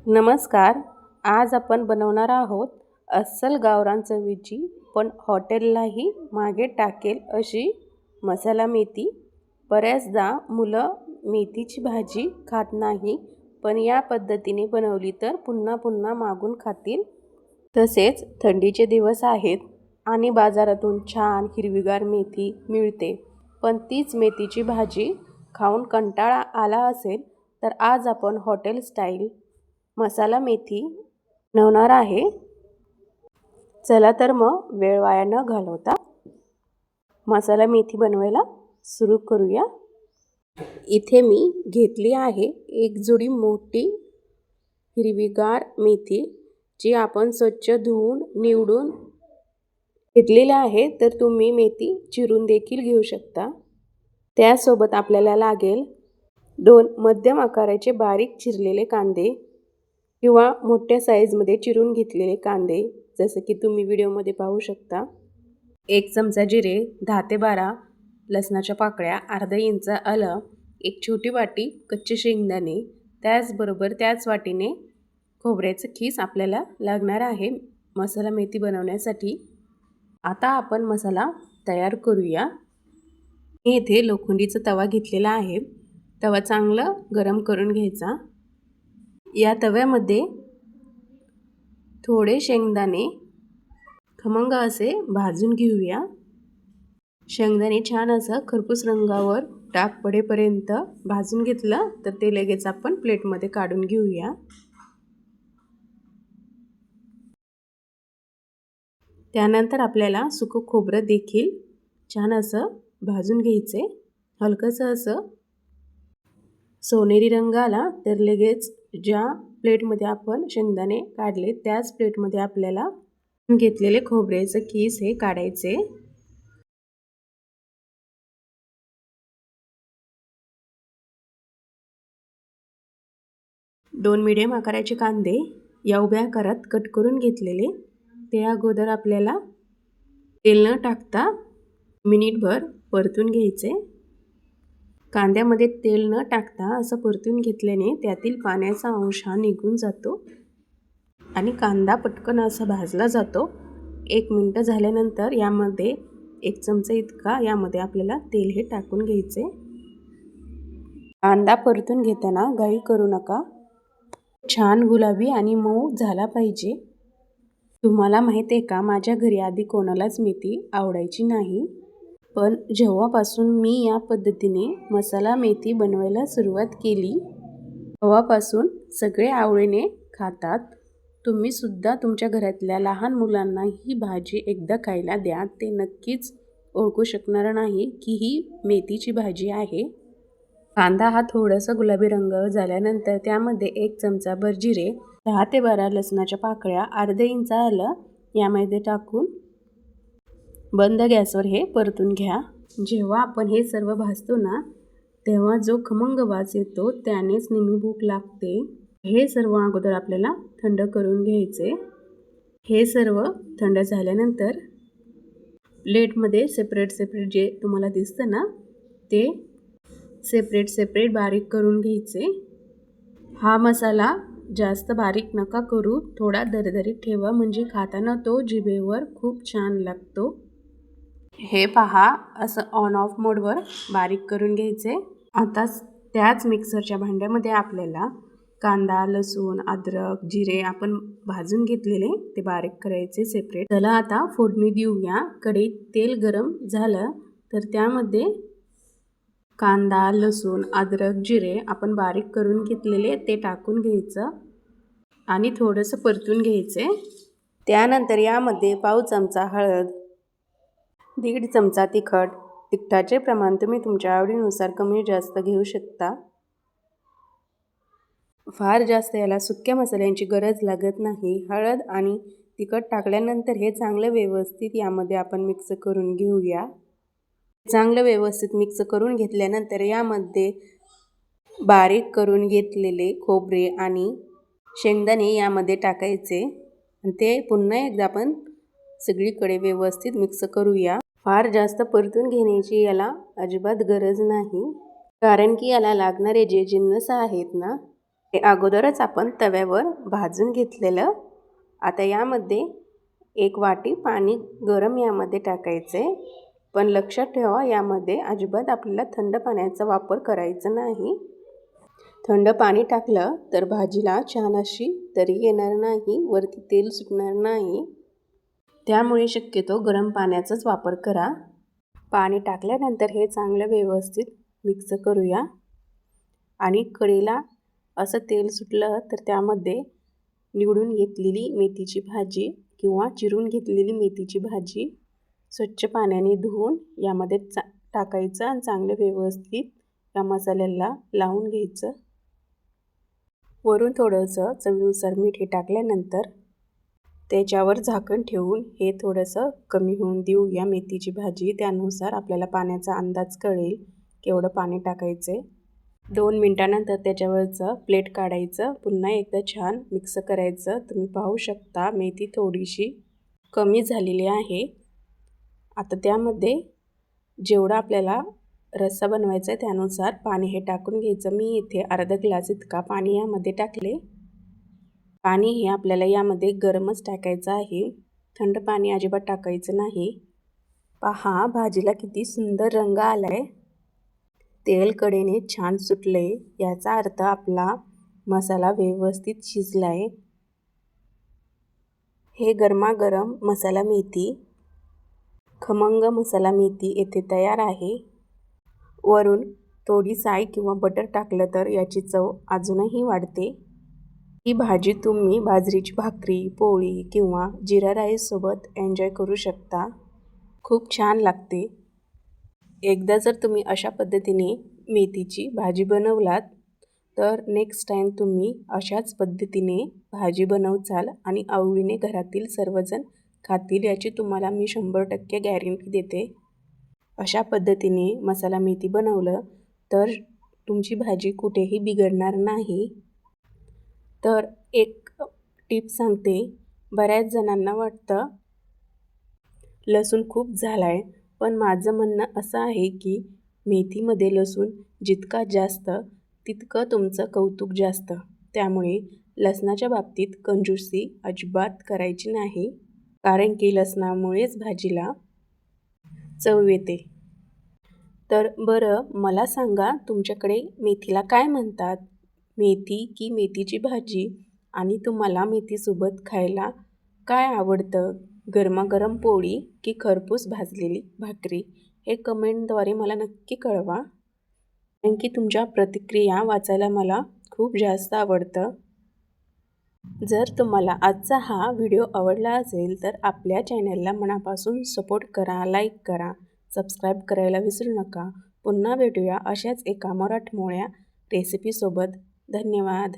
नमस्कार. आज आपण बनवणार आहोत अस्सल गावरान चवीची पण हॉटेललाही मागे टाकेल अशी मसाला मेथी. बऱ्याचदा मुलं मेथीची भाजी खात नाही, पण या पद्धतीने बनवली तर पुन्हा पुन्हा मागून खातील. तसेच थंडीचे दिवस आहेत आणि बाजारातून छान हिरवीगार मेथी मिळते, पण तीच मेथीची भाजी खाऊन कंटाळा आला असेल तर आज आपण हॉटेल स्टाईल मसाला मेथी बनवणार आहे. चला तर मग वेळ वाया न घालवता मसाला मेथी बनवायला सुरू करूया. इथे मी घेतली आहे एक जुडी मोठी हिरवीगार मेथी, जी आपण स्वच्छ धुवून निवडून घेतलेली आहे. तर तुम्ही मेथी चिरून देखील घेऊ शकता. त्यासोबत आपल्याला लागेल 2 मध्यम आकाराचे बारीक चिरलेले कांदे किंवा मोठ्या साईजमध्ये चिरून घेतलेले कांदे, जसं की तुम्ही व्हिडिओमध्ये पाहू शकता. 1 चमचा जिरे, 10 ते 12 लसणाच्या पाकळ्या, अर्धा इंच आलं, एक छोटी वाटी कच्चे शेंगदाणे, त्याचबरोबर त्याच वाटीने खोबऱ्याचं खीस आपल्याला लागणार आहे मसाला मेथी बनवण्यासाठी. आता आपण मसाला तयार करूया. मी इथे लोखंडीचा तवा घेतलेला आहे. तवा चांगला गरम करून घ्यायचा. या तव्यामध्ये थोडे शेंगदाणे खमंग असे भाजून घेऊया. शेंगदाणे छान असं खरपूस रंगावर डाग पडेपर्यंत भाजून घेतलं तर ते लगेच आपण प्लेटमध्ये काढून घेऊया. त्यानंतर आपल्याला सुकं खोबरं देखील छान असं भाजून घ्यायचे. हलकंसं असं सोनेरी रंग आला तर लगेच ज्या प्लेटमध्ये आपण शेंगदाणे काढले त्याच प्लेटमध्ये आपल्याला घेतलेले खोबऱ्याचं खीस हे काढायचे. दोन मीडियम आकाराचे कांदे या उभ्या आकारात कट करून घेतलेले. ते अगोदर आपल्याला तेल न टाकता मिनिटभर परतून घ्यायचे. कांद्यामध्ये तेल न टाकता असं परतून घेतल्याने त्यातील पाण्याचा अंश हा निघून जातो आणि कांदा पटकन असा भाजला जातो. 1 मिनिट झाल्यानंतर यामध्ये 1 चमचा इतका यामध्ये आपल्याला तेल हे टाकून घ्यायचे. कांदा परतून घेताना घाई करू नका. छान गुलाबी आणि मऊ झाला पाहिजे. तुम्हाला माहिती आहे का, माझ्या घरी आधी कोणालाच मेथी आवडायची नाही, पण जेव्हापासून मी या पद्धतीने मसाला मेथी बनवायला सुरुवात केली तेव्हापासून सगळे आवडीने खातात. तुम्ही सुद्धा तुमच्या घरातल्या लहान मुलांना ही भाजी एकदा खायला द्या. ते नक्कीच ओळखू शकणार नाही की ही मेथीची भाजी आहे. कांदा हा थोडासा गुलाबी रंग झाल्यानंतर त्यामध्ये 1 चमचा भर जिरे, 10 ते 12 लसणाच्या पाकळ्या, अर्धा इंच आलं यामध्ये टाकून बंद गॅसवर हे परतून घ्या. जेव्हा आपण हे सर्व भाजतो ना, तेव्हा जो खमंग वास येतो त्यानेच नेहमी भूक लागते. हे सर्व अगोदर आपल्याला थंड करून घ्यायचे. हे सर्व थंड झाल्यानंतर प्लेटमध्ये सेपरेट जे तुम्हाला दिसतं ना, ते सेपरेट बारीक करून घ्यायचे. हा मसाला जास्त बारीक नका करू, थोडा दरदरीत ठेवा, म्हणजे खाताना तो जिभेवर खूप छान लागतो. हे पहा, असं ऑन ऑफ मोडवर बारीक करून घ्यायचे. आता त्याच मिक्सरच्या भांड्यामध्ये आपल्याला कांदा, लसूण, अद्रक, जिरे आपण भाजून घेतलेले ते बारीक करायचे सेपरेट. चला आता फोडणी देऊया. कढईत तेल गरम झालं तर त्यामध्ये कांदा, लसूण, अद्रक, जिरे आपण बारीक करून घेतलेले ते टाकून घ्यायचं आणि थोडंसं परतून घ्यायचे. त्यानंतर यामध्ये पाव चमचा हळद, 1.5 चमचा तिखट. तिखटाचे प्रमाण तुम्ही तुमच्या आवडीनुसार कमी जास्त घेऊ शकता. फार जास्त याला सुक्या मसाल्यांची गरज लागत नाही. हळद आणि तिखट टाकल्यानंतर हे चांगलं व्यवस्थित यामध्ये आपण मिक्स करून घेऊया. चांगलं व्यवस्थित मिक्स करून घेतल्यानंतर यामध्ये बारीक करून घेतलेले खोबरे आणि शेंगदाणे यामध्ये टाकायचे आणि ते पुन्हा एकदा आपण सगळीकडे व्यवस्थित मिक्स करूया. फार जास्त परतून घेण्याची याला अजिबात गरज नाही, कारण की याला लागणारे जे जिन्नस आहेत ना हे अगोदरच आपण तव्यावर भाजून घेतलेलं. आता यामध्ये 1 वाटी पाणी गरम यामध्ये टाकायचे. पण लक्षात ठेवा, यामध्ये अजिबात आपल्याला थंड पाण्याचा वापर करायचा नाही. थंड पाणी टाकलं तर भाजीला छान अशी तरी येणार नाही, वरती तेल सुटणार नाही. त्यामुळे शक्यतो गरम पाण्याचाच वापर करा. पाणी टाकल्यानंतर हे चांगलं व्यवस्थित मिक्स करूया. आणि कढईला असं तेल सुटलं तर त्यामध्ये निवडून घेतलेली मेथीची भाजी किंवा चिरून घेतलेली मेथीची भाजी स्वच्छ पाण्याने धुवून यामध्ये टाकायचं आणि चांगलं व्यवस्थित या मसाल्याला लावून घ्यायचं. वरून थोडंसं चवीनुसार मीठ हे टाकल्यानंतर त्याच्यावर झाकण ठेवून हे थोडंसं कमी होऊन देऊ या मेथीची भाजी. त्यानुसार आपल्याला पाण्याचा अंदाज कळेल केवढं पाणी टाकायचं आहे. 2 मिनिटानंतर त्याच्यावरचं प्लेट काढायचं. पुन्हा एकदा छान मिक्स करायचं. तुम्ही पाहू शकता मेथी थोडीशी कमी झालेली आहे. आता त्यामध्ये जेवढा आपल्याला रस्सा बनवायचा आहे त्यानुसार पाणी हे टाकून घ्यायचं. मी इथे अर्धा ग्लास इतका पाणी यामध्ये टाकले. पाणी हे आपल्याला यामध्ये गरमच टाकायचं आहे. थंड पाणी अजिबात टाकायचं नाही. पहा भाजीला किती सुंदर रंग आलाय. तेल कडेने छान सुटले. याचा अर्थ आपला मसाला व्यवस्थित शिजलाय. हे गरमागरम मसाला मेथी, खमंग मसाला मेथी येथे तयार आहे. वरून थोडी साय किंवा बटर टाकलं तर याची चव अजूनही वाढते. ही भाजी तुम्ही बाजरीची भाकरी, पोळी किंवा जिरा राईस सोबत एन्जॉय करू शकता. खूप छान लागते. एकदा जर तुम्ही अशा पद्धतीने मेथीची भाजी बनवलात तर नेक्स्ट टाईम तुम्ही अशाच पद्धतीने भाजी बनवचाल आणि आवडीने घरातील सर्वजण खातील, याची तुम्हाला मी 100% गॅरंटी देते. अशा पद्धतीने मसाला मेथी बनवलं तर तुमची भाजी कुठेही बिघडणार नाही. तर एक टिप सांगते. बऱ्याच जणांना वाटतं लसूण खूप झाला आहे, पण माझं म्हणणं असं आहे की मेथीमध्ये लसूण जितका जास्त तितकं तुमचं कौतुक जास्त. त्यामुळे लसणाच्या बाबतीत कंजूसी अजिबात करायची नाही, कारण की लसणामुळेच भाजीला चव येते. तर बरं मला सांगा, तुमच्याकडे मेथीला काय म्हणतात? मेथी की मेथीची भाजी? आणि तुम्हाला मेथीसोबत खायला काय आवडतं? गरमागरम पोळी की खरपूस भाजलेली भाकरी? हे कमेंटद्वारे मला नक्की कळवा. कारण की तुमच्या प्रतिक्रिया वाचायला मला खूप जास्त आवडतं. जर तुम्हाला आजचा हा व्हिडिओ आवडला असेल तर आपल्या चॅनलला मनापासून सपोर्ट करा, लाईक करा, सबस्क्राईब करायला विसरू नका. पुन्हा भेटूया अशाच एका मराठमोळ्या रेसिपीसोबत. धन्यवाद.